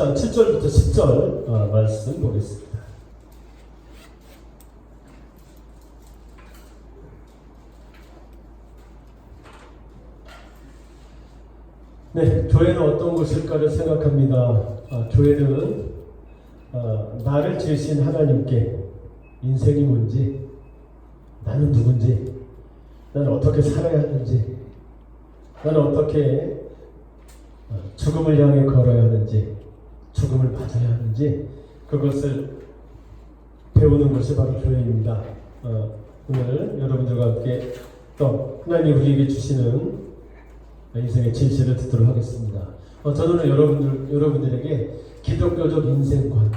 7장 7절부터 10절 말씀 보겠습니다. 네, 교회는 어떤 곳일까를 생각합니다. 교회는 나를 지으신 하나님께 인생이 뭔지, 나는 누군지, 나는 어떻게 살아야 하는지, 나는 어떻게 죽음을 향해 걸어야 하는지, 죽음을 맞아야 하는지, 그것을 배우는 것이 바로 교회입니다. 오늘 여러분들과 함께 또 하나님이 우리에게 주시는 인생의 진실을 듣도록 하겠습니다. 저는 여러분들에게 기독교적 인생관을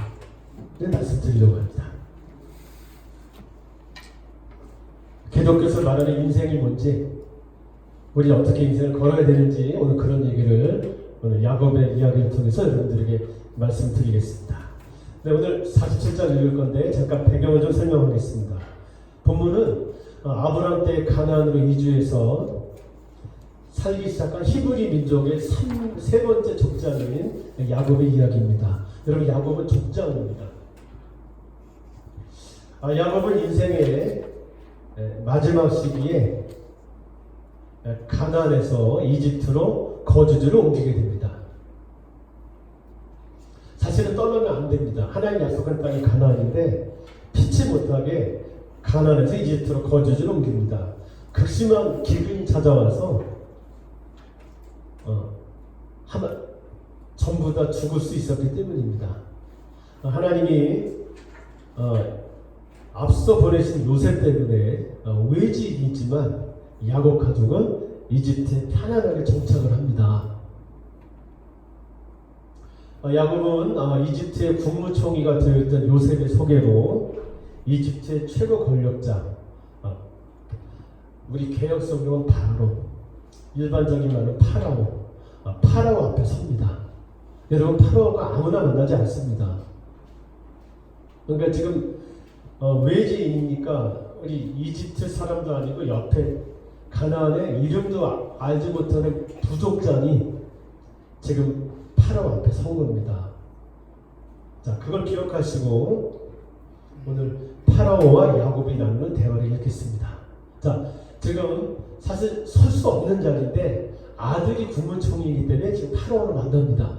말씀드리려고 합니다. 기독교에서 말하는 인생이 뭔지, 우리 어떻게 인생을 걸어야 되는지, 오늘 그런 얘기를 오늘 야곱의 이야기를 통해서 여러분들에게 말씀드리겠습니다. 네, 오늘 47장 읽을 건데 잠깐 배경을 좀 설명하겠습니다. 본문은 아브라함 때 가나안으로 이주해서 살기 시작한 히브리 민족의 세 번째 족장인 야곱의 이야기입니다. 여러분, 야곱은 족장입니다. 야곱은 인생의 마지막 시기에 가나안에서 이집트로 거주지를 옮기게 됩니다. 사실은 떠나면 안 됩니다. 하나님 약속한 땅이 가나안인데 피치 못하게 가나안에서 이집트로 거주지를 옮깁니다. 극심한 기근이 찾아와서 전부 다 죽을 수 있었기 때문입니다. 하나님이 앞서 보내신 요셉 때문에 외지이지만 야곱 가족은 이집트에 편안하게 정착을 합니다. 야곱은 이집트의 국무총리가 되었던 요셉의 소개로 이집트의 최고 권력자, 우리 개혁 성경은 바로, 일반적인 말은 파라오 앞에 섭니다. 여러분, 파라오가 아무나 만나지 않습니다. 그러니까 지금 외지인이니까 우리 이집트 사람도 아니고 옆에 가나안의 이름도 알지 못하는 부족장이 지금 파라오 앞에 선 겁니다. 자, 그걸 기억하시고 오늘 파라오와 야곱이 나누는 대화를 읽겠습니다. 자, 지금 사실 설 수 없는 자리인데 아들이 국무총리이기 때문에 지금 파라오를 만납니다.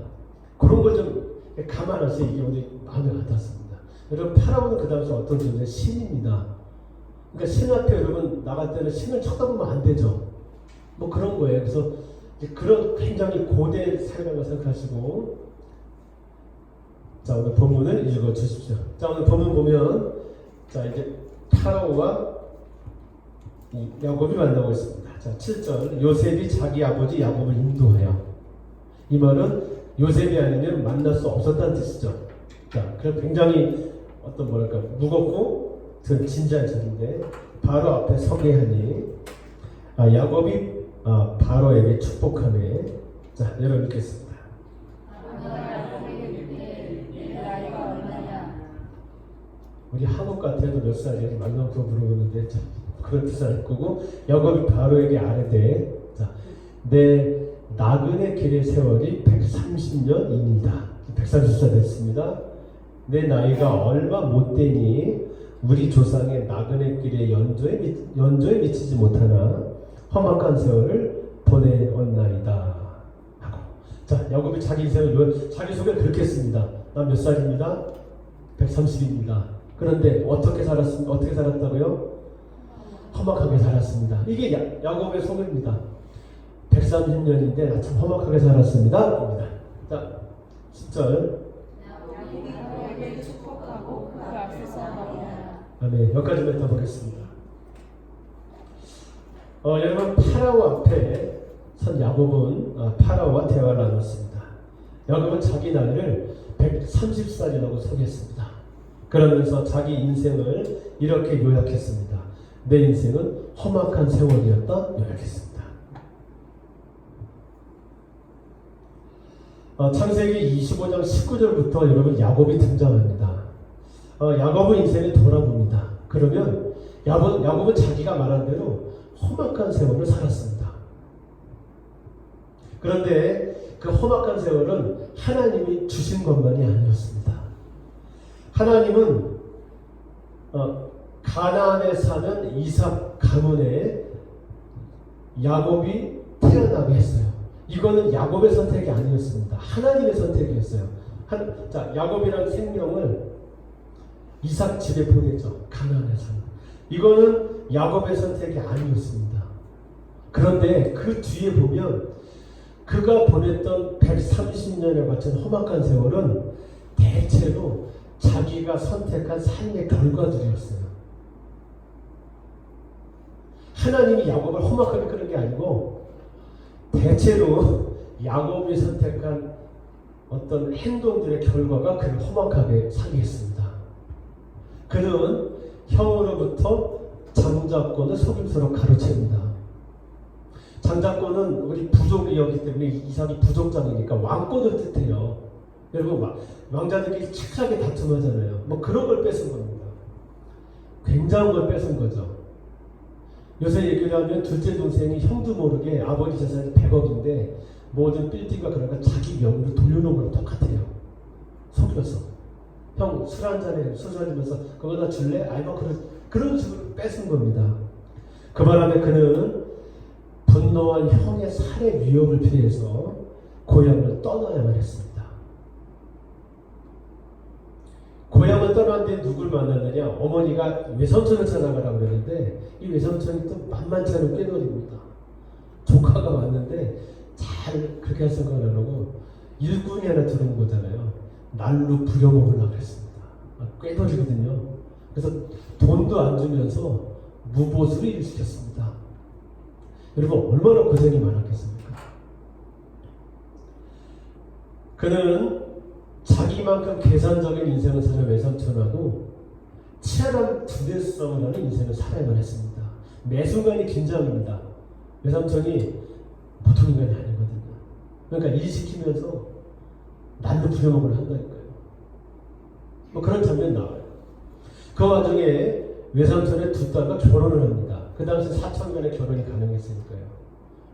그런 걸 좀 감안해서 이게 오늘 마음에 와닿습니다. 여러분, 파라오는 그 당시 어떤 존재? 신입니다. 그러니까 신 앞에 여러분 나갈 때는 신을 쳐다보면 안 되죠. 뭐 그런 거예요. 그래서 그런 굉장히 고대 사회라고 생각하시고, 자, 오늘 본문을 읽어 주십시오. 자, 오늘 본문 보면, 자, 이제 파라오와 야곱이 만나고 있습니다. 자, 7절. 요셉이 자기 아버지 야곱을 인도하여. 이 말은 요셉이 아니면 만날 수 없었다는 뜻이죠. 자, 그럼 굉장히 무겁고 진지한 절인데, 바로 앞에 서게 하니 야곱이 바로에게 축복하네. 자, 여러분 읽겠습니다. 우리 한국 같아도 몇 살이야? 만나고 물어보는데 그런 뜻을 알 거고, 야곱이 바로에게 아뢰되, 자, 내 나그네 길의 세월이 130년이니이다. 130살 됐습니다. 내 나이가 얼마 못되니 우리 조상의 나그네 길의 연조에 미치지 못하나 험악한 세월을 보내었나이다 하고. 자, 야곱이 자기 인생을 자기 소개를 그렇게 했습니다. 난 몇 살입니다. 130입니다. 그런데 어떻게 살았다고요? 험악하게 살았습니다. 이게 야곱의 소개입니다. 130년인데 나 참 험악하게 살았습니다. 입니다. 자, 10절. 아멘. 여기까지 뱉어보겠습니다. 여러분, 파라오 앞에 선 야곱은 파라오와 대화를 나눴습니다. 야곱은 자기 나이를 130살이라고 소개했습니다. 그러면서 자기 인생을 이렇게 요약했습니다. 내 인생은 험악한 세월이었다 요약했습니다. 창세기 25장 19절부터 여러분 야곱이 등장합니다. 야곱은 인생을 돌아봅니다. 그러면 야곱은 자기가 말한 대로 험악한 세월을 살았습니다. 그런데 그 험악한 세월은 하나님이 주신 것만이 아니었습니다. 하나님은 가나안에 사는 이삭 가문에 야곱이 태어나게 했어요. 이거는 야곱의 선택이 아니었습니다. 하나님의 선택이었어요. 자, 야곱이라는 생명을 이삭 집에 보내죠. 가나안에 사는. 이거는 야곱의 선택이 아니었습니다. 그런데 그 뒤에 보면 그가 보냈던 130년에 바친 험악한 세월은 대체로 자기가 선택한 삶의 결과들이었어요. 하나님이 야곱을 험악하게 그런 게 아니고 대체로 야곱이 선택한 어떤 행동들의 결과가 그를 험악하게 살게 했습니다. 그는 형으로부터 장자권을 속임수로 가로챕니다. 장자권은 우리 부족이었기 때문에 이삭이 부족장이니까 왕권을 뜻해요. 여러분 왕자들끼리 치열하게 다툼하잖아요. 뭐 그런 걸 뺏은 겁니다. 굉장한 걸 뺏은 거죠. 요새 얘기를 하면 둘째 동생이 형도 모르게 아버지 재산이 100억인데 모든 빌딩과 그런 거 자기 명의로 돌려놓은 거랑 똑같아요. 속여서. 형 술 한잔해 소주하면서 그거 다 줄래? 아이 뭐 그런 식으로 뺏은 겁니다. 그 바람에 그는 분노한 형의 살해 위협을 피해서 고향을 떠나야만 했습니다. 고향을 떠난 뒤에 누굴 만났느냐? 어머니가 외삼촌을 찾아가라고 그랬는데 이 외삼촌이 또 만만치 않은 꾀놀입니다. 조카가 왔는데 잘 그렇게 할 생각을 안 하고 일꾼이 하나 들어온 거잖아요. 날로 부려먹으려고 했습니다. 꾀놀이거든요. 그래서 돈도 안 주면서 무보수로 일시켰습니다. 여러분 얼마나 고생이 많았겠습니까? 그는 자기만큼 계산적인 인생을 사는 외삼촌하고 치열한 두뇌 싸움을 하는 인생을 살아야만 했습니다. 매 순간이 긴장입니다. 외삼촌이 보통 인간이 아니거든요. 그러니까 일시키면서 날로 부려먹으려 한다니까요. 뭐 그런 장면 나와요. 그 와중에 외삼촌의 두 딸과 결혼을 합니다. 그 당시 4천년에 결혼이 가능했으니까요.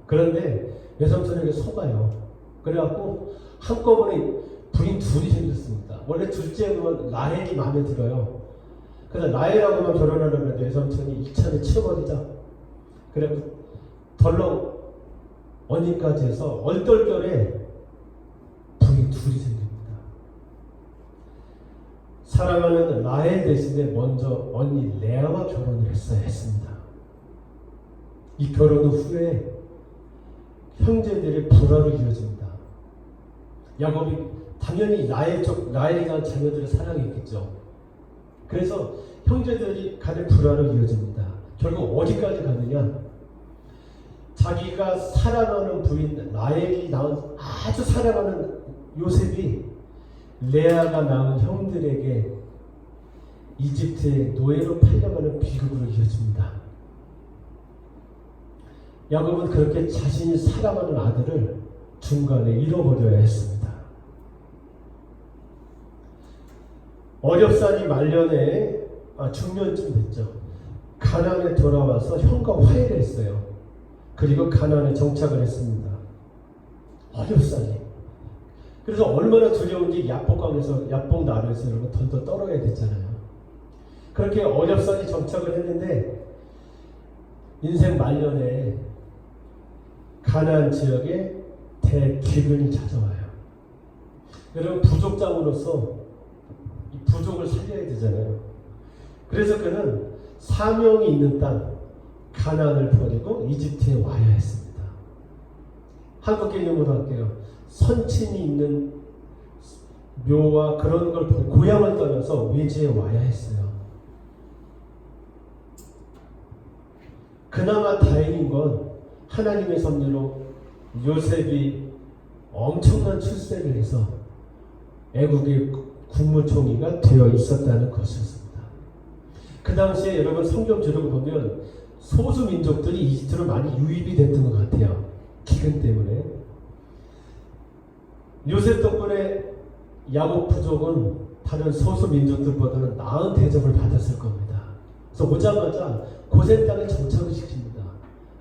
그런데 외삼촌에게 속아요. 그래갖고 한꺼번에 부인 둘이 생겼습니다. 원래 둘째는 라헬이 마음에 들어요. 그래서 라헬하고만 결혼하려고 했는데 외삼촌이 이참에 치워버리자. 그래갖고 덜렁 언니까지 해서 얼떨결에 부인 둘이 생깁니다. 사랑하는 라헬 대신에 먼저 언니 레아와 결혼을 했어야 했습니다. 이 결혼 후에 형제들의 불화로 이어집니다. 야곱이 당연히 라헬이라는 자녀들을 사랑했겠죠. 그래서 형제들이 간의 불화로 이어집니다. 결국 어디까지 가느냐? 자기가 사랑하는 부인 라헬이 낳은 아주 사랑하는 요셉이 레아가 낳은 형들에게 이집트의 노예로 팔려가는 비극으로 이어집니다. 야곱은 그렇게 자신이 사랑하는 아들을 중간에 잃어버려야 했습니다. 어렵사니 말년에 중년쯤 됐죠. 가나안에 돌아와서 형과 화해를 했어요. 그리고 가나안에 정착을 했습니다. 어렵사니. 그래서 얼마나 두려운지 야복 나루에서 여러분 덜덜 떨어야 됐잖아요. 그렇게 어렵사니 정착을 했는데 인생 말년에 가나안 지역에 대기근이 찾아와요. 여러분 부족장으로서 이 부족을 살려야 되잖아요. 그래서 그는 사명이 있는 땅 가나안을 버리고 이집트에 와야 했습니다. 한국 개념으로 할게요. 선친이 있는 묘와 그런 걸 고향을 떠나서 외지에 와야 했어요. 그나마 다행인 건 하나님의 섭리로 요셉이 엄청난 출세를 해서 애국의 국무총리가 되어 있었다는 것이었습니다. 그 당시에 여러분 성경 주력을 보면 소수 민족들이 이집트로 많이 유입이 됐던 것 같아요. 기근 때문에. 요셉 덕분에 야곱 부족은 다른 소수 민족들보다는 나은 대접을 받았을 겁니다. 그래서 오자마자 고센 땅에 정착을 시킵니다.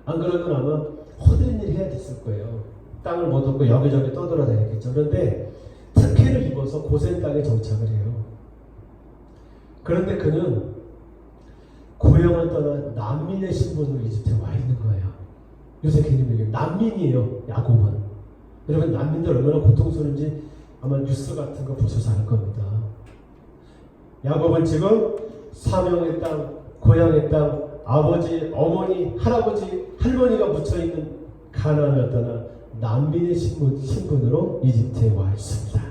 안 그러면 아마 허드렛 일 해야 됐을 거예요. 땅을 못 얻고 여기저기 떠돌아다녔겠죠. 그런데 특혜를 입어서 고센 땅에 정착을 해요. 그런데 그는 고향을 떠나 난민의 신분으로 이집트에 와 있는 거예요. 요새 개념이 난민이에요. 야곱은. 여러분 난민들 얼마나 고통스러운지 아마 뉴스 같은 거 보셔서 알 겁니다. 야곱은 지금 사명의 땅, 고향의 땅, 아버지, 어머니, 할아버지, 할머니가 묻혀있는 가나안을 떠나 난민의 신분으로 이집트에 와 있습니다.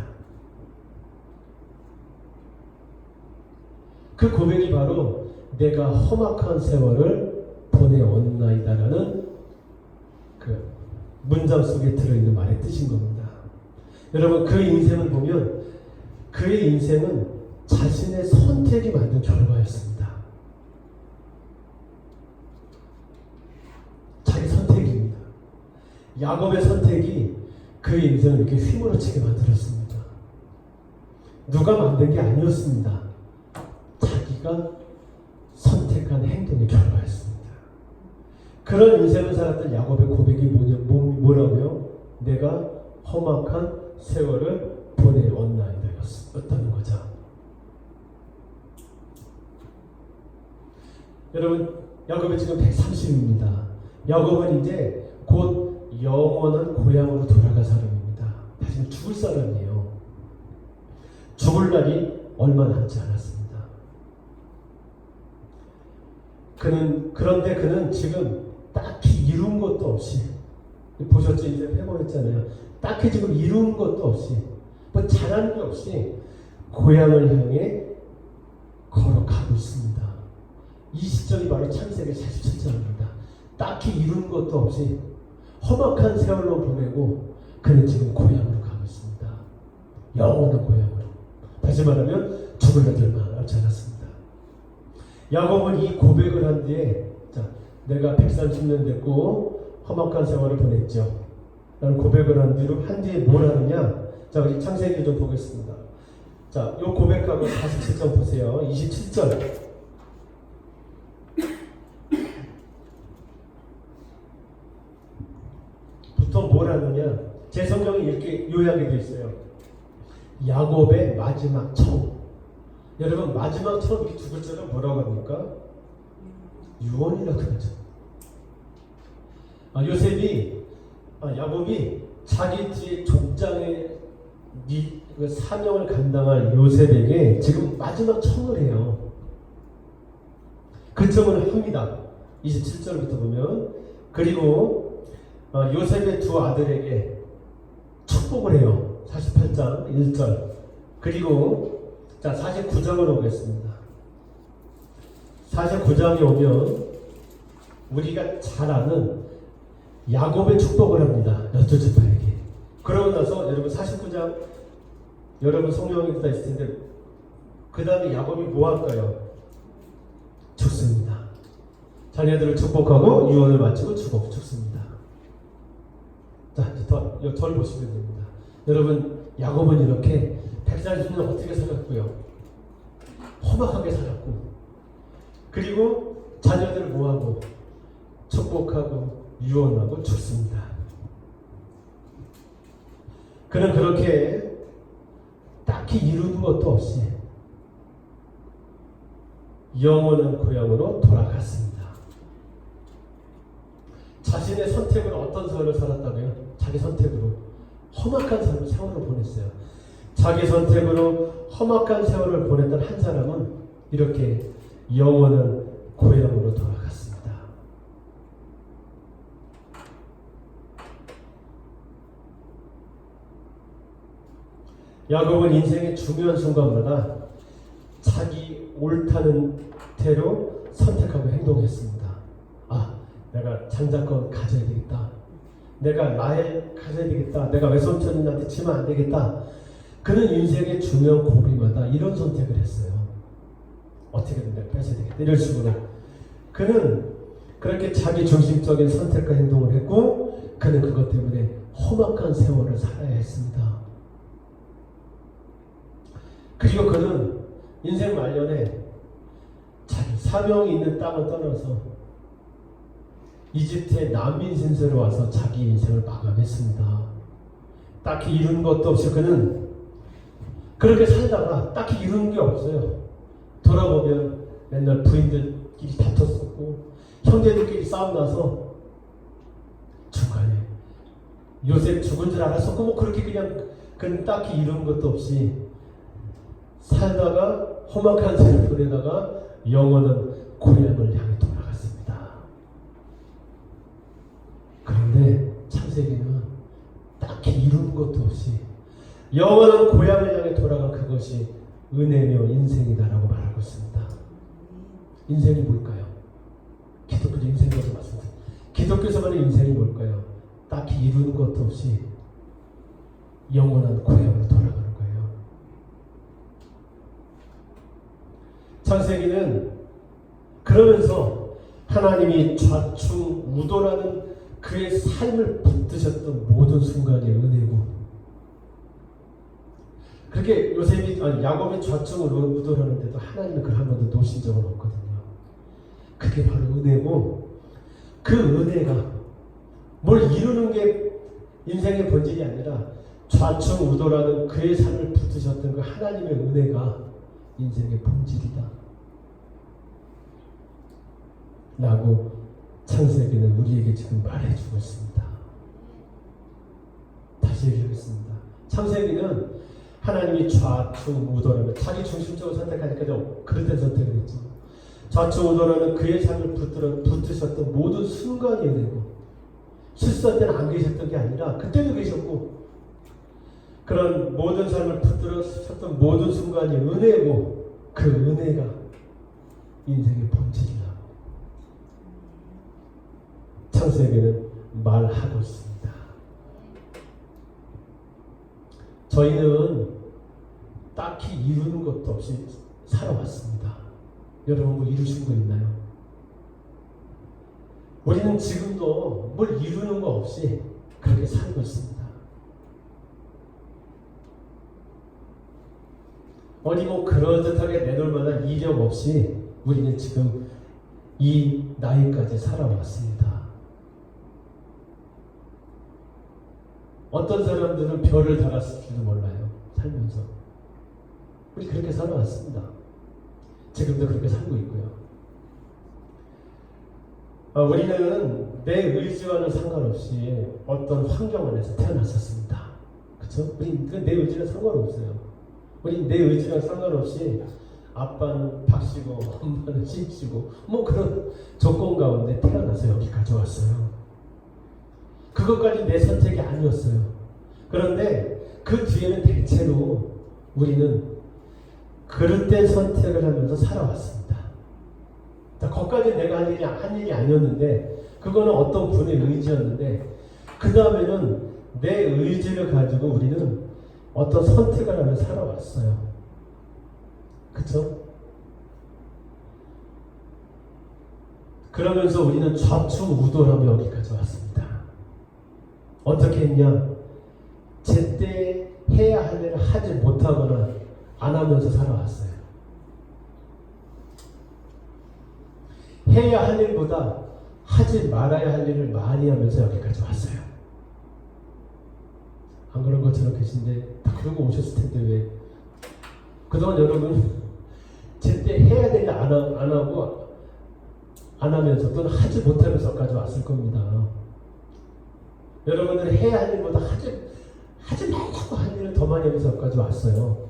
그 고백이 바로 내가 험악한 세월을 보내었나이다라는 그 문장 속에 들어있는 말의 뜻인 겁니다. 여러분 그 인생을 보면 그의 인생은 자신의 선택이 만든 결과였습니다. 자기 선택입니다. 야곱의 선택이 그의 인생을 이렇게 휘몰아치게 만들었습니다. 누가 만든 게 아니었습니다. 자기가 선택한 행동의 결과였습니다. 그런 인생을 살았던 야곱의 고백이 뭐라고요? 내가 험악한 세월을 보내었나이다였다는 거죠. 여러분 야곱이 지금 130입니다. 야곱은 이제 곧 영원한 고향으로 돌아갈 사람입니다. 다시 죽을 사람이에요. 죽을 날이 얼마 남지 않았습니다. 그런데 그는 지금 딱히 이룬 것도 없이, 보셨죠? 이제 회고했잖아요. 딱히 지금 이룬 것도 없이, 뭐 잘한 게 없이 고향을 향해 걸어가고 있습니다. 이 시점이 바로 창세기 47장입니다. 딱히 이룬 것도 없이 험악한 세월로 보내고 그는 지금 고향으로 가고 있습니다. 영원한 고향으로. 다시 말하면 죽을 날이 얼마 남지 않았습니다. 야곱은 이 고백을 한 뒤에 내가 130년 됐고 험악한 세월을 보냈죠. 라는 고백을 한 뒤에 뭘 하느냐? 자, 우리 창세기 좀 보겠습니다. 자, 요 고백하고 47장 보세요. 27절. 부터 뭘 하느냐? 제 성경이 이렇게 요약이 되어 있어요. 야곱의 마지막 처음. 여러분 마지막 처음 이렇게 두 글자를 뭐라고 합니까? 유언이라고 하죠. 야곱이 자기 뒤에 족장의 그 사명을 감당할 요셉에게 지금 마지막 청을 해요. 그 청을 합니다. 27절부터 보면. 그리고 요셉의 두 아들에게 축복을 해요. 48장 1절. 그리고 자 49장으로 오겠습니다. 49장에 오면 우리가 잘 아는 야곱의 축복을 합니다. 12지파에게. 그러고 나서 여러분 49장 여러분 성경에 다 있을 텐데 그 다음에 야곱이 뭐 할까요? 죽습니다. 자녀들을 축복하고 유언을 마치고 죽습니다. 자 이제 절 보시면 됩니다. 여러분 야곱은 이렇게 140년 어떻게 살았고요? 험악하게 살았고 그리고 자녀들을 모아고 축복하고 유언하고 죽습니다. 그는 그렇게 딱히 이루는 것도 없이 영원한 고향으로 돌아갔습니다. 자신의 선택으로 어떤 세월을 살았다고요? 자기 선택으로 험악한 세월을 보냈어요. 자기 선택으로 험악한 세월을 보냈던 한 사람은 이렇게 영원한 고향으로 돌아갔습니다. 야곱은 인생의 중요한 순간마다 자기 옳다는 대로 선택하고 행동했습니다. 내가 장자권 가져야 되겠다. 내가 라헬 가져야 되겠다. 내가 외손촌인한테 치면 안 되겠다. 그는 인생의 중요한 고비마다 이런 선택을 했어요. 어떻게든 내가 뺏어야 되겠다. 이런 식으로. 그는 그렇게 자기 중심적인 선택과 행동을 했고 그는 그것 때문에 험악한 세월을 살아야 했습니다. 그리고 그는 인생 말년에 자기 사명이 있는 땅을 떠나서 이집트의 난민 신세로 와서 자기 인생을 마감했습니다. 딱히 이룬 것도 없이 그는 그렇게 살다가 딱히 이룬 게 없어요. 돌아보면 맨날 부인들끼리 다퉜었고 형제들끼리 싸움 나서 중간에 요셉 죽은 줄 알았었고 뭐 그렇게 그는 딱히 이룬 것도 없이 살다가 험악한 생을 보내다가 영원한 고향을 향해 돌아갔습니다. 그런데 창세기는 딱히 이룬 것도 없이 영원한 고향을 향해 돌아간 그것이 은혜며 인생이다라고 말하고 있습니다. 인생이 뭘까요? 기독교적 인생에 대해서 말씀드립니다. 기독교에서만의 인생이 뭘까요? 딱히 이루는 것도 없이 영원한 고향으로 돌아가는 거예요. 창세기는 그러면서 하나님이 좌충우돌하는 그의 삶을 붙드셨던 모든 순간의 은혜고, 그렇게 야곱이 좌충우돌하는데도 하나님은 그를 한 번도 놓으신 적은 없거든요. 그게 바로 은혜고, 그 은혜가 뭘 이루는 게 인생의 본질이 아니라 좌충우돌하는 그의 삶을 붙드셨던 그 하나님의 은혜가 인생의 본질이다 라고 창세기는 우리에게 지금 말해주고 있습니다. 다시 얘기하겠습니다. 창세기는 하나님이 좌충우돌하는, 자기 중심적으로 선택하니까 그릇된 선택을 했죠. 좌충우돌하는 그의 삶을 붙드셨던 모든 순간이 은혜고, 실수할 때는 안 계셨던 게 아니라 그때도 계셨고, 그런 모든 삶을 붙들었던 모든 순간이 은혜고, 그 은혜가 인생의 본질이라고 창세기는 말하고 있습니다. 저희는 딱히 이루는 것도 없이 살아왔습니다. 여러분 뭐 이루신 거 있나요? 우리는 지금도 뭘 이루는 거 없이 그렇게 살고 있습니다. 어디 뭐 그럴듯하게 내놓을 만한 이력 없이 우리는 지금 이 나이까지 살아왔습니다. 어떤 사람들은 별을 달았을지도 몰라요. 살면서. 우리 그렇게 살아왔습니다. 지금도 그렇게 살고 있고요. 우리는 내 의지와는 상관없이 어떤 환경 안에서 태어났었습니다. 그렇죠? 우리 내 의지는 상관없어요. 우리 내 의지랑 상관없이 아빠는 박씨고 엄마는 씨씨고 뭐 그런 조건 가운데 태어나서 여기까지 왔어요. 그것까지 내 선택이 아니었어요. 그런데 그 뒤에는 대체로 우리는 그릇된 선택을 하면서 살아왔습니다. 거기까지 내가 한 일이 아니었는데, 그거는 어떤 분의 의지였는데, 그 다음에는 내 의지를 가지고 우리는 어떤 선택을 하면서 살아왔어요. 그쵸? 그러면서 우리는 좌충우돌하며 여기까지 왔습니다. 어떻게 했냐? 제때 해야 할 일을 하지 못하거나 안 하면서 살아왔어요. 해야 할 일보다 하지 말아야 할 일을 많이 하면서 여기까지 왔어요. 안 그런 것처럼 계신데 다 그러고 오셨을 텐데 왜? 그동안 여러분 제때 해야 될 일 안 하고 안 하면서 또는 하지 못하면서까지 왔을 겁니다. 여러분들은 해야 할 일보다 하지 말라고 할 일을 더 많이 하면서 여기까지 왔어요.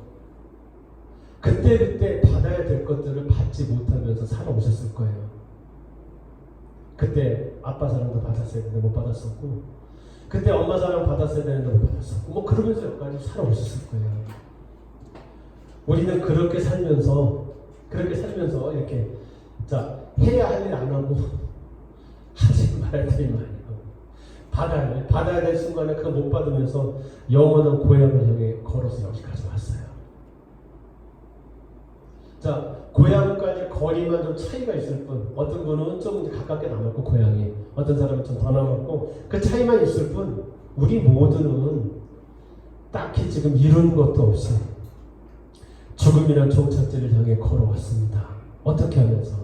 그때 받아야 될 것들을 받지 못하면서 살아오셨을 거예요. 그때 아빠 사랑도 받았어야 되는데 못 받았었고, 그때 엄마 사랑 받았어야 되는데 못 받았었고, 뭐 그러면서 여기까지 살아오셨을 거예요. 우리는 그렇게 살면서 이렇게 해야 할 일 안 하고 하지 말아야 될 일 많이 하고 받아야 될 순간에 그거 못 받으면서 영원한 고향을 향해 걸어서 여기까지 왔어요. 고향까지 거리만 좀 차이가 있을 뿐, 어떤 분은 좀 가깝게 남았고 고향이, 어떤 사람은 좀 더 남았고, 그 차이만 있을 뿐, 우리 모두는 딱히 지금 이룬 것도 없이 죽음이란 종착지를 향해 걸어왔습니다. 어떻게 하면서?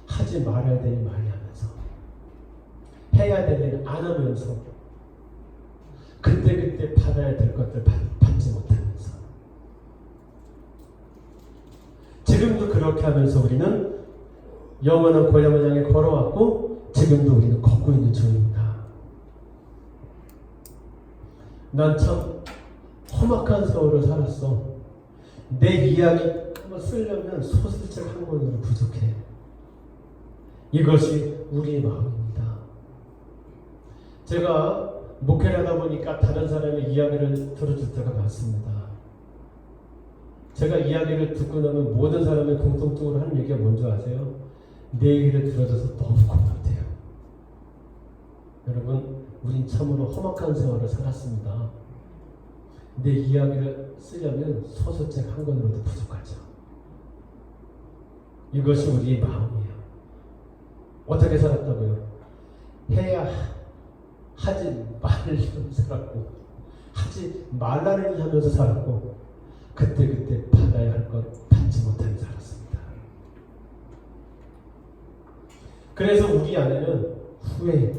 하지 말아야 될 일 많이 하면서, 해야 될 일 안 하면서 그때 받아야 될 것들 받지 못하면서 지금도 그렇게 하면서 우리는 영원한 고향을 향해 걸어왔고 지금도 우리는 걷고 있는 중입니다. 난 참 험악한 세월을 살았어. 내 이야기 한번 쓰려면 소설책 한 권으로 부족해. 이것이 우리의 마음입니다. 제가 목회를 하다 보니까 다른 사람의 이야기를 들어줄 때가 많습니다. 제가 이야기를 듣고 나면 모든 사람의 공통적으로 하는 얘기가 뭔지 아세요? 내 얘기를 들어줘서 너무 고맙대요. 여러분, 우린 참으로 험악한 세월을 살았습니다. 내 이야기를 쓰려면 소설책 한 권으로도 부족하죠. 이것이 우리의 마음이에요. 어떻게 살았다고요? 해야 하지 말려면서 살았고 하지 말라는 일 하면서 살았고 그때 받아야 할 것 받지 못하며 살았습니다. 그래서 우리 안에는 후회,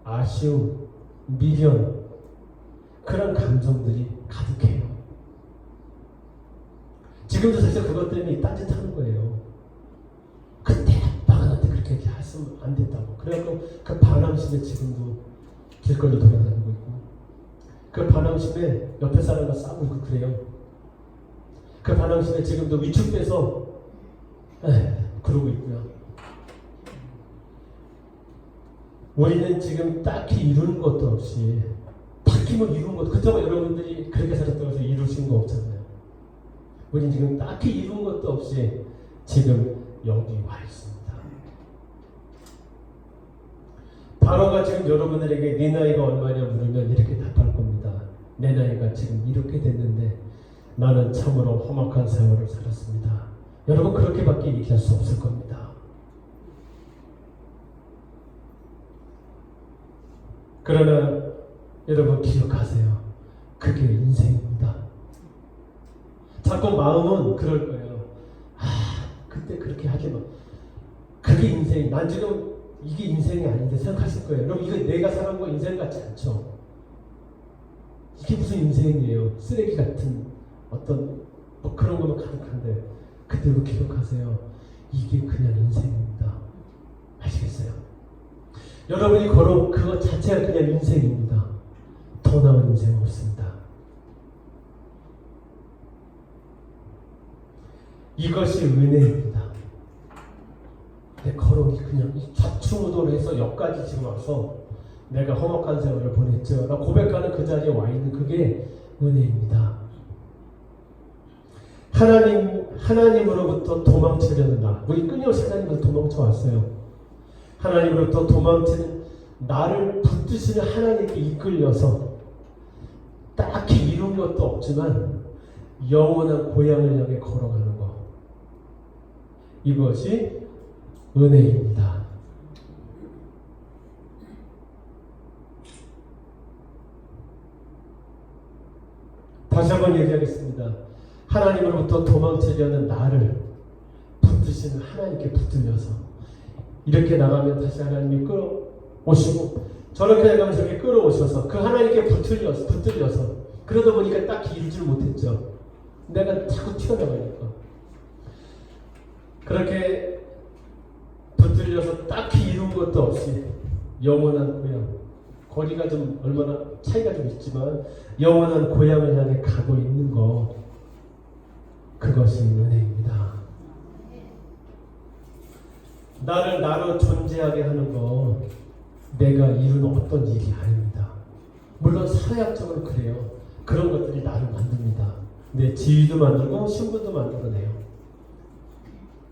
아쉬움, 미련 그런 감정들이 가득해요. 지금도 사실 그것 때문에 딴짓하는 거예요. 그때 아빠가 나한테 그렇게 했으면 안 됐다고. 그래갖고 그 반항심에 지금도 길거리 돌아다니고 있고 그 반항심에 옆에 사람과 싸우고 있고 그래요. 그 반항심에 지금도 위축돼서 그러고 있고요. 우리는 지금 딱히 이루는 것도 없이 딱히 뭐 이룬 것도 그때만 여러분들이 그렇게 살았다고 해서 이루신 거 없잖아요. 우리는 지금 딱히 이룬 것도 없이 지금 여기 와 있습니다. 바로가 지금 여러분들에게 네 나이가 얼마냐 물으면 이렇게 답할 겁니다. 내 나이가 지금 이렇게 됐는데 나는 참으로 험악한 세월을 살았습니다. 여러분 그렇게밖에 얘기할 수 없을 겁니다. 그러나 여러분 기억하세요. 그게 인생입니다. 자꾸 마음은 그럴 거예요. 그때 그렇게 하지 마. 그게 인생. 난 지금 이게 인생이 아닌데 생각하실 거예요. 여러분 이거 내가 살아온 거 인생 같지 않죠? 이게 무슨 인생이에요. 쓰레기 같은 어떤 뭐 그런 거면 가득한데 그대로 기억하세요. 이게 그냥 인생입니다. 아시겠어요? 여러분이 걸어온 그것 자체가 그냥 인생입니다. 더 나은 인생은 없습니다. 이것이 은혜입니다. 내 걸어오기 그냥 좌충우돌 해서 여기까지 지금 와서 내가 험악한 세월을 보냈죠. 나 고백하는 그 자리에 와 있는 그게 은혜입니다. 하나님으로부터 도망치려는 나. 우리 끊임없이 하나님으로부터 도망쳐 왔어요. 하나님으로부터 도망치는 나를 붙드시는 하나님께 이끌려서 딱히 이룬 것도 없지만 영원한 고향을 향해 걸어가는 것. 이것이 은혜입니다. 다시 한번 얘기하겠습니다. 하나님으로부터 도망치려는 나를 붙드시는 하나님께 붙들려서 이렇게 나가면 다시 하나님이 끌어오시고 저렇게 나가면 저렇게 끌어오셔서 그 하나님께 붙들려서 그러다 보니까 딱히 이루지를 못했죠. 내가 자꾸 튀어나가니까 그렇게 붙들려서 딱히 이룬 것도 없이 영원한 고향, 거리가 좀 얼마나 차이가 좀 있지만 영원한 고향을 향해 가고 있는 것, 그것이 은혜입니다. 나를 나로 존재하게 하는 거 내가 이룬 어떤 일이 아닙니다. 물론 사회학적으로 그래요. 그런 것들이 나를 만듭니다. 내 지위도 만들고 신분도 만들어내요.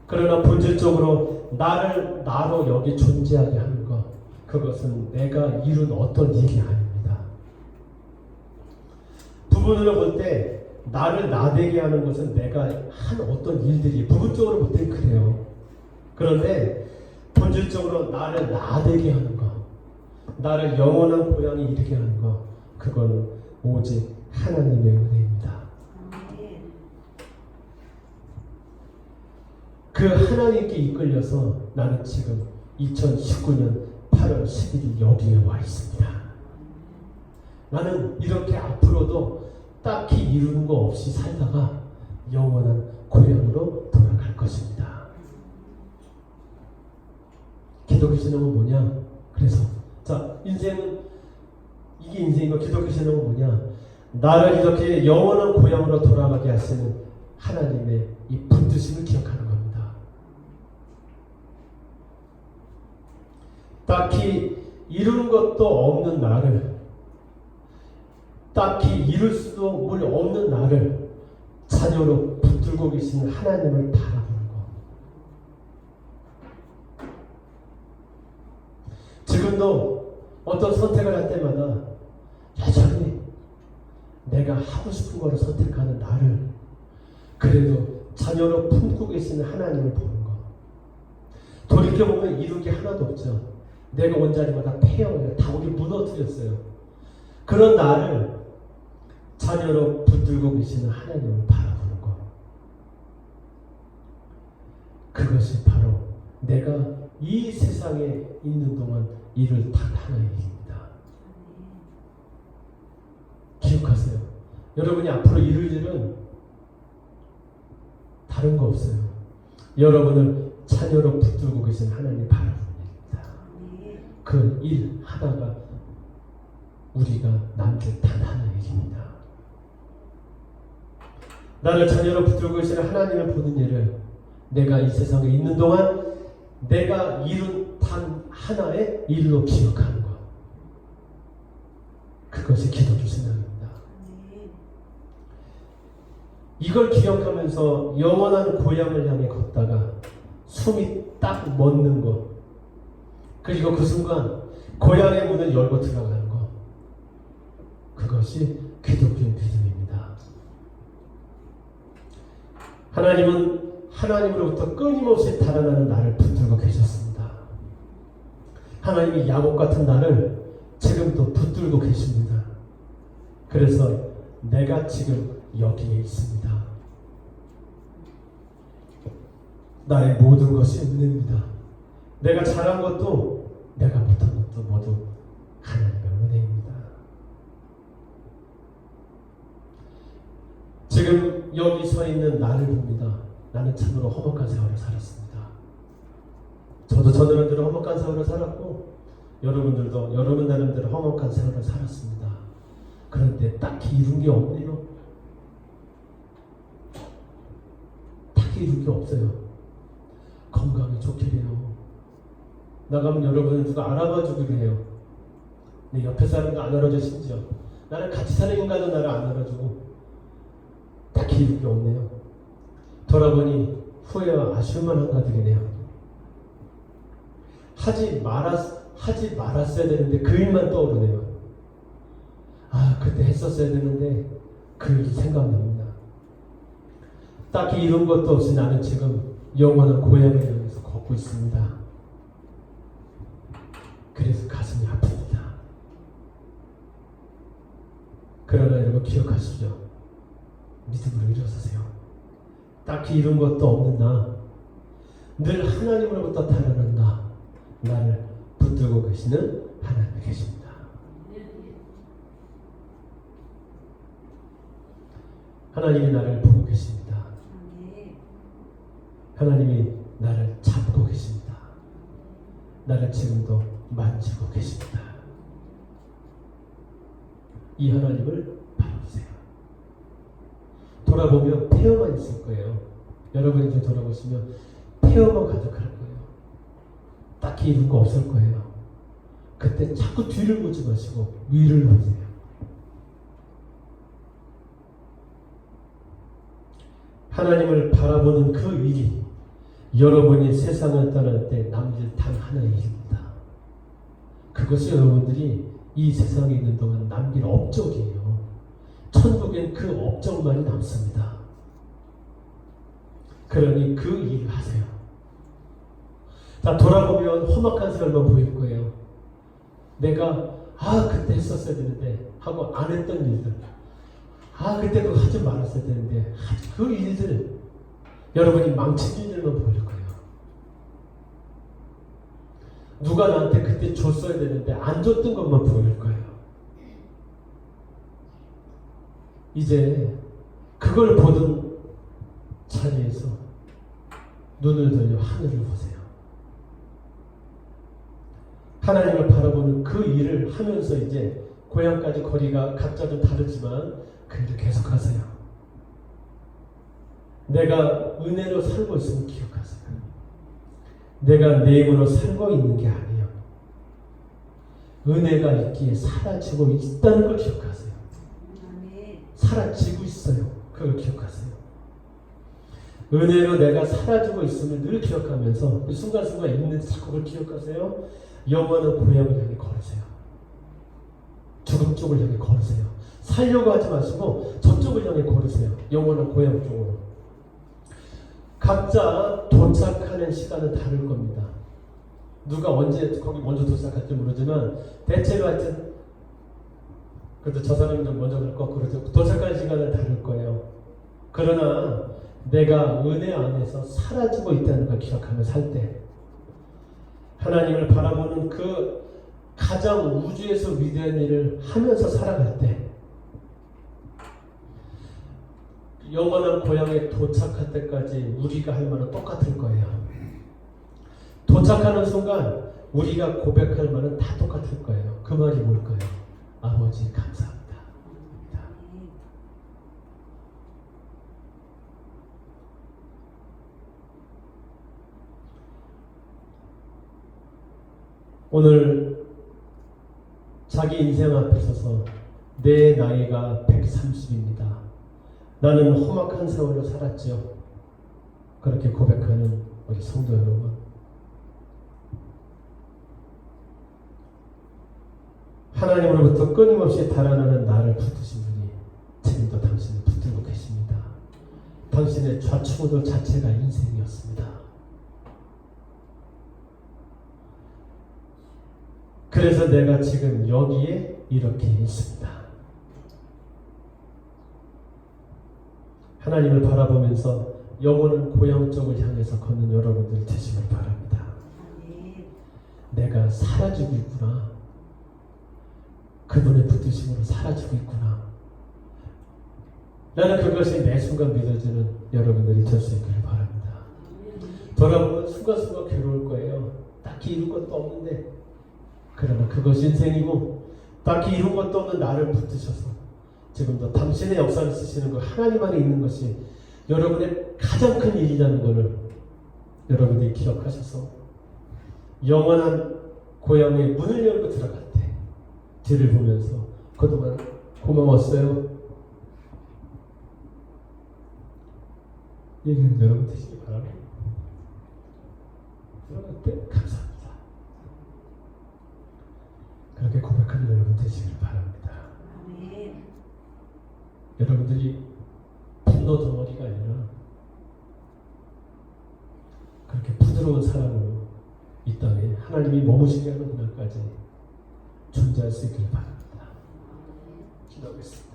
그러나 본질적으로 나를 나로 여기 존재하게 하는 것, 그것은 내가 이룬 어떤 일이 아닙니다. 부분으로 볼 때 나를 나되게 하는 것은 내가 한 어떤 일들이 부분적으로 볼 때 그래요. 그런데 본질적으로 나를 나되게 하는 것, 나를 영원한 고향에 이르게 하는 것, 그거는 오직 하나님의 은혜입니다. 그 하나님께 이끌려서 나는 지금 2019년 8월 8월 10일이 여기에 와 있습니다. 나는 이렇게 앞으로도 딱히 이루는 거 없이 살다가 영원한 고향으로 돌아갈 것입니다. 기독교 신앙은 뭐냐? 그래서 자, 인생은 이게 인생이고 기독교 신앙은 뭐냐? 나를 이렇게 영원한 고향으로 돌아가게 하시는 하나님의 이 붙드심을 기억하는 겁니다. 딱히 이룬 것도 없는 나를, 딱히 이룰 수도 없는 나를 자녀로 붙들고 계시는 하나님을 바라보는 것. 지금도 어떤 선택을 할 때마다 여전히 내가 하고 싶은 거를 선택하는 나를 그래도 자녀로 품고 계시는 하나님을 보는 것. 돌이켜보면 이룬 게 하나도 없죠. 내가 온 자리마다 폐허예요. 다 우리 무너뜨렸어요. 그런 나를 자녀로 붙들고 계시는 하나님을 바라보는 것. 그것이 바로 내가 이 세상에 있는 동안 이룰 단 하나의 일입니다. 기억하세요. 여러분이 앞으로 이룰 일은 다른 거 없어요. 여러분을 자녀로 붙들고 계신 하나님을 바라보는 일입니다. 그 일 하다가 우리가 남길 단 하나의 일입니다. 나를 자녀로 붙들고 계시는 하나님을 보는 일을 내가 이 세상에 있는 동안 내가 이룬 단 하나의 일로 기억하는 것. 그것이 기독교 신앙입니다. 이걸 기억하면서 영원한 고향을 향해 걷다가 숨이 딱 멎는 것. 그리고 그 순간 고향의 문을 열고 들어가는 것. 그것이 기독교의 믿음입니다. 하나님은 하나님으로부터 끊임없이 달아나는 나를 붙들고 계셨습니다. 하나님이 야곱 같은 나를 지금도 붙들고 계십니다. 그래서 내가 지금 여기에 있습니다. 나의 모든 것이 은혜입니다. 내가 잘한 것도 내가 못한 것도 모두 하나님의 은혜입니다. 지금 여기 서 있는 나를 봅니다. 나는 참으로 험악한 세월을 살았습니다. 저도 저 나름대로 험악한 세월을 살았고 여러분들도 여러분 나름대로 험악한 세월을 살았습니다. 그런데 딱히 이룬 게 없네요. 딱히 이룬 게 없어요. 건강이 좋기래요. 나가면 여러분을 누가 알아봐 주기로 해요. 내 옆에 사람도 안 알아줘. 심지어 나를 같이 사는 인간도 나를 안 알아주고 딱히 이룬 게 없네요. 돌아보니 후회와 아쉬움만 한가득이네요. 하지 말았어야 되는데 그 일만 떠오르네요. 아, 그때 했었어야 되는데 그 일이 생각납니다. 딱히 이룬 것도 없이 나는 지금 영원한 고향을 향해서 걷고 있습니다. 그래서 가슴이 아픕니다. 그러나 여러분 기억하시죠? 믿음으로 일어서세요. 딱히 이룬 것도 없는 나, 늘 하나님으로부터 달아난 나, 나를 붙들고 계시는 하나님이 계십니다. 하나님이 나를 보고 계십니다. 하나님이 나를 잡고 계십니다. 나를 지금도 만지고 계십니다. 이 하나님을 바라보세요. 돌아보면 폐허만 있을 거예요. 여러분이 이제 돌아보시면 폐허만 가득할 거예요. 딱히 이룬 거 없을 거예요. 그때 자꾸 뒤를 보지 마시고 위를 보세요. 하나님을 바라보는 그 일이 여러분이 세상을 떠날 때 남길 단 하나의 일입니다. 그것이 여러분들이 이 세상에 있는 동안 남길 업적이에요. 천국엔 그 업적만이 남습니다. 그러니 그 일을 하세요. 자, 돌아보면 험악한 세월만 보일 거예요. 내가 그때 했었어야 되는데 하고 안 했던 일들, 그때 그거 하지 말았어야 되는데 그 일들, 여러분이 망친 일들만 보일 거예요. 누가 나한테 그때 줬어야 되는데 안 줬던 것만 보일 거예요. 이제 그걸 보던 자리에서 눈을 들려 하늘을 보세요. 하나님을 바라보는 그 일을 하면서 이제 고향까지 거리가 각자 좀 다르지만 그 일을 계속하세요. 내가 은혜로 살고 있음을 기억하세요. 내가 내 힘으로 살고 있는 게 아니에요. 은혜가 있기에 사라지고 있다는 걸 기억하세요. 사라지고 있어요. 그걸 기억하세요. 은혜로 내가 사라지고 있음을 늘 기억하면서 그 순간순간 있는 사고를 기억하세요. 영원한 고향을 향해 걸으세요. 죽음 쪽을 향해 걸으세요. 살려고 하지 마시고 저쪽을 향해 걸으세요. 영원한 고향 쪽으로. 각자 도착하는 시간은 다를 겁니다. 누가 언제 거기 먼저 도착할지 모르지만 대체로 하여튼 그래도 저 사람이 좀 먼저 갈 것 같고 도착할 시간은 다를 거예요. 그러나 내가 은혜 안에서 사라지고 있다는 걸 기억하며 살 때 하나님을 바라보는 그 가장 우주에서 위대한 일을 하면서 살아갈 때 영원한 고향에 도착할 때까지 우리가 할 말은 똑같을 거예요. 도착하는 순간 우리가 고백할 말은 다 똑같을 거예요. 그 말이 뭘까요? 아버지 감사합니다. 오늘 자기 인생 앞에 서서 내 나이가 130입니다. 나는 험악한 세월을 살았죠. 그렇게 고백하는 우리 성도 여러분, 하나님으로부터 끊임없이 달아나는 나를 붙드신 분이 지금도 당신을 붙들고 계십니다. 당신의 좌충우돌 자체가 인생이었습니다. 그래서 내가 지금 여기에 이렇게 있습니다. 하나님을 바라보면서 영원한 고향 쪽을 향해서 걷는 여러분들 되시길 바랍니다. 내가 사라지고 있구나. 그분의 붙드심으로 사라지고 있구나. 나는 그것이 매 순간 믿어지는 여러분들이 될 수 있기를 바랍니다. 돌아보면 순간순간 괴로울 거예요. 딱히 이룬 것도 없는데 그러나 그것이 인생이고 딱히 이룬 것도 없는 나를 붙드셔서 지금도 당신의 역사를 쓰시는 그 하나님 안에 있는 것이 여러분의 가장 큰 일이라는 것을 여러분들이 기억하셔서 영원한 고향의 문을 열고 들어갈 때 뒤를 보면서 그동안 고마웠어요. 얘기는 여러분 되시기 바랍니다. 들어갈 때 감사합니다. 그렇게 고백하는 여러분 되시길 바랍니다. 아멘. 여러분들이 분노 덩어리가 아니라 그렇게 부드러운 사랑으로 이 땅에 하나님이 머무시게 하는 그날까지 존재할 수 있길 바랍니다. 기도하겠습니다.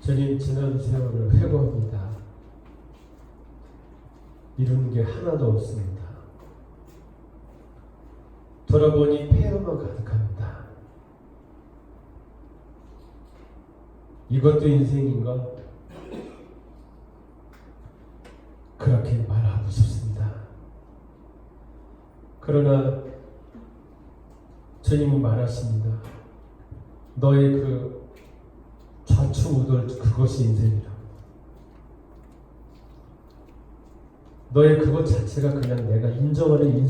주님, 지난 세월을 회고합니다. 이룬 게 하나도 없습니다. 돌아보니 폐허만 가득합니다. 이것도 인생인가? 그렇게 말하고 싶습니다. 그러나 주님은 말하십니다. 너의 그 좌충우돌 그것이 인생이라. 너의 그것 자체가 그냥 내가 인정하는 인생.